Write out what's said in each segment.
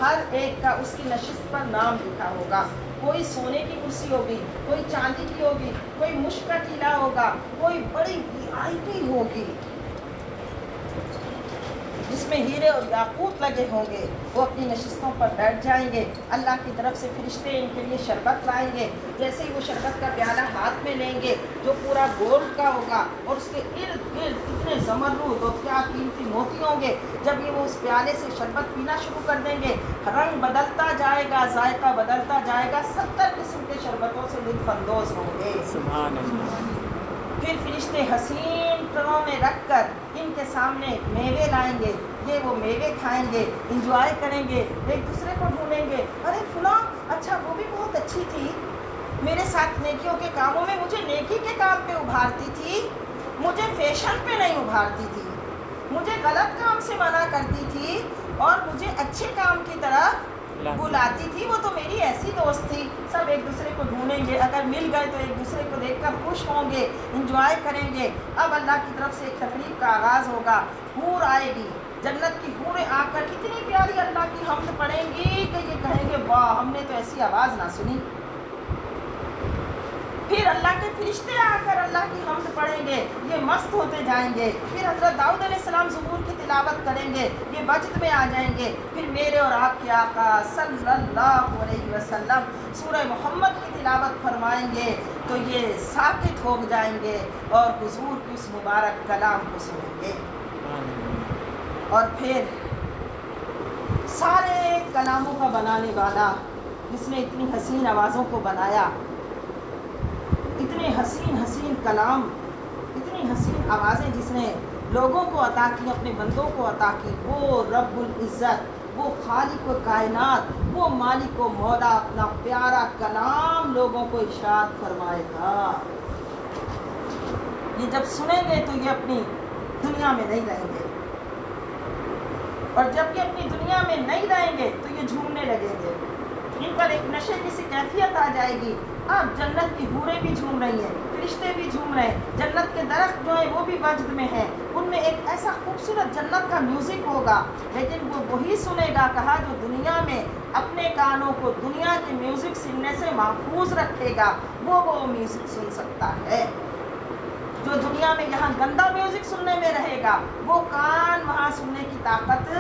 ہر ایک کا اس کی نشست پر نام لکھا ہوگا. کوئی سونے کی کرسی ہوگی, کوئی چاندی کی ہوگی, کوئی مشک کا ٹیلا ہوگا, کوئی بڑی VIP ہوگی جس میں ہیرے اور یاقوت لگے ہوں گے. وہ اپنی نشستوں پر بیٹھ جائیں گے. اللہ کی طرف سے فرشتے ان کے لیے شربت لائیں گے. جیسے ہی وہ شربت کا پیالہ ہاتھ میں لیں گے جو پورا گولڈ کا ہوگا اور اس کے ارد گرد اتنے زمرد اور کیا قیمتی موتی ہوں گے, جب یہ وہ اس پیالے سے شربت پینا شروع کر دیں گے, رنگ بدلتا جائے گا, ذائقہ بدلتا جائے گا, 70 قسم کے شربتوں سے لطف اندوز ہوں گے. سبحان اللہ. پھر فرشتے حسین ٹروں میں رکھ کر ان کے سامنے میوے لائیں گے. یہ وہ میوے کھائیں گے, انجوائے کریں گے, ایک دوسرے کو ڈھونڈیں گے, ارے فلاں اچھا وہ بھی بہت اچھی تھی, میرے ساتھ نیکیوں کے کاموں میں مجھے نیکی کے کام پہ ابھارتی تھی, مجھے فیشن پہ نہیں ابھارتی تھی, مجھے غلط کام سے منع کرتی تھی اور مجھے اچھے کام کی طرف بلاتی تھی, وہ تو میری ایسی دوست تھی. سب ایک دوسرے کو ڈھونڈیں گے, اگر مل گئے تو ایک دوسرے کو دیکھ کر خوش ہوں گے, انجوائے کریں گے. اب اللہ کی طرف سے ایک تقریب کا آغاز ہوگا. حور آئے گی, جنت کی حوریں آ کر اتنی پیاری اللہ کی حمد پڑھیں گی کہ یہ کہیں گے واہ ہم نے تو ایسی آواز نہ سنی. پھر اللہ کے فرشتے آ کر اللہ کی حمد پڑھیں گے, یہ مست ہوتے جائیں گے. پھر حضرت داؤد علیہ السلام زبور کی تلاوت کریں گے, یہ وجد میں آ جائیں گے. پھر میرے اور آپ کے آقا صلی اللہ علیہ وسلم سورہ محمد کی تلاوت فرمائیں گے تو یہ ساکت ہو جائیں گے اور حضور کی اس مبارک کلام کو سنیں گے. اور پھر سارے کلاموں کا بنانے والا جس نے اتنی حسین آوازوں کو بنایا, اتنے حسین حسین کلام, اتنی حسین آوازیں جس نے لوگوں کو عطا کی, اپنے بندوں کو عطا کی, وہ رب العزت, وہ خالق و کائنات, وہ مالک و مولا اپنا پیارا کلام لوگوں کو ارشاد فرمائے گا. یہ جب سنیں گے تو یہ اپنی دنیا میں نہیں رہیں گے, اور جب یہ اپنی دنیا میں نہیں رہیں گے تو یہ جھومنے لگیں گے. ان پر ایک نشے کی سی کیفیت آ جائے گی. اب جنت کی حوریں بھی جھوم رہی ہیں, فرشتے بھی جھوم رہے ہیں, جنت کے درخت جو ہیں وہ بھی وجد میں ہیں, ان میں ایک ایسا خوبصورت جنت کا میوزک ہوگا, لیکن وہ وہی سنے گا کہا جو دنیا میں اپنے کانوں کو دنیا کے میوزک سننے سے محفوظ رکھے گا, وہ میوزک سن سکتا ہے. جو دنیا میں یہاں گندا میوزک سننے میں رہے گا وہ کان وہاں سننے کی طاقت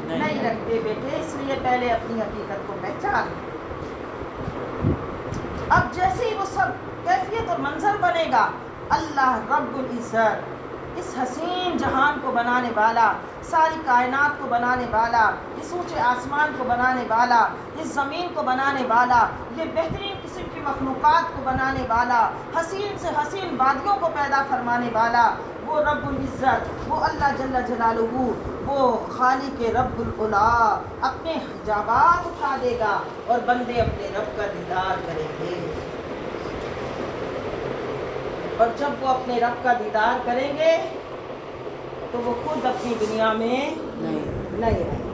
نہیں رکھتے بیٹے, اس لیے پہلے اپنی حقیقت کو پہچان. اب جیسے ہی وہ سب کیفیت اور منظر بنے گا, اللہ رب العزت اس حسین جہان کو بنانے والا, ساری کائنات کو بنانے والا, اس اونچے آسمان کو بنانے والا, اس زمین کو بنانے والا, یہ بہترین قسم کی مخلوقات کو بنانے والا, حسین سے حسین وادیوں کو پیدا فرمانے والا, وہ رب العزت, وہ اللہ جل جلالہ, وہ خالق رب العلا اپنے حجابات اٹھا دے گا اور بندے اپنے رب کا دیدار کریں گے. اور جب وہ اپنے رب کا دیدار کریں گے تو وہ خود اپنی دنیا میں نہیں رہیں گے.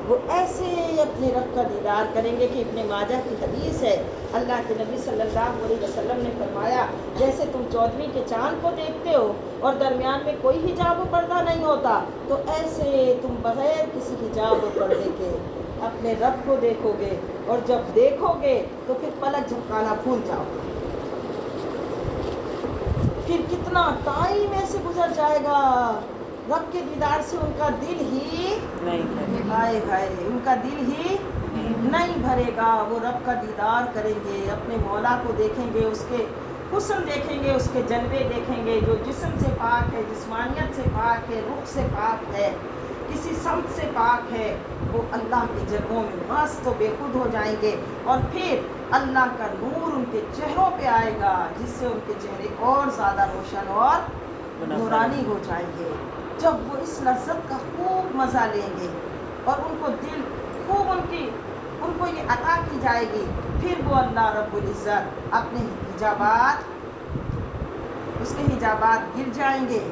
وہ ایسے اپنے رب کا دیدار کریں گے کہ ابن ماجہ کی حدیث ہے, اللہ کے نبی صلی اللہ علیہ وسلم نے فرمایا جیسے تم 14ویں کے چاند کو دیکھتے ہو اور درمیان میں کوئی حجاب و پردہ نہیں ہوتا, تو ایسے تم بغیر کسی حجاب و پردے کے اپنے رب کو دیکھو گے, اور جب دیکھو گے تو پھر پلک جھپکانا بھول جاؤ گے. پھر کتنا ٹائم ایسے گزر جائے گا, رب کے دیدار سے ان کا دل ہی ہائے ہائے, ان کا دل ہی نہیں بھرے گا. وہ رب کا دیدار کریں گے, اپنے مولا کو دیکھیں گے, اس کے حسن دیکھیں گے, اس کے جلوے دیکھیں گے, جو جسم سے پاک ہے, جسمانیت سے پاک ہے, روح سے پاک ہے, کسی سمت سے پاک ہے, وہ اللہ کے جلووں میں مست و بے خود ہو جائیں گے. اور پھر اللہ کا نور ان کے چہروں پہ آئے گا جس سے ان کے چہرے اور زیادہ روشن اور نورانی ہو جائیں گے. جب وہ اس لذت کا خوب مزہ لیں گے اور ان کو دل خوب ان کو یہ عطا کی جائے گی, پھر وہ اللہ رب العزت اپنے حجابات, اس کے حجابات گر جائیں گے,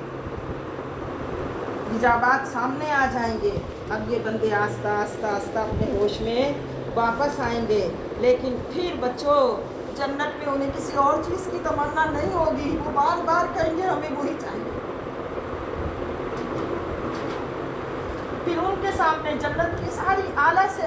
حجابات سامنے آ جائیں گے. اب یہ بندے آہستہ آہستہ آہستہ اپنے ہوش میں واپس آئیں گے. لیکن پھر بچوں جنت میں انہیں کسی اور چیز کی تمنا نہیں ہوگی, وہ بار بار کہیں گے ہمیں وہی چاہیے. پھر ان کے سامنے جنت کی ساری اعلیٰ سے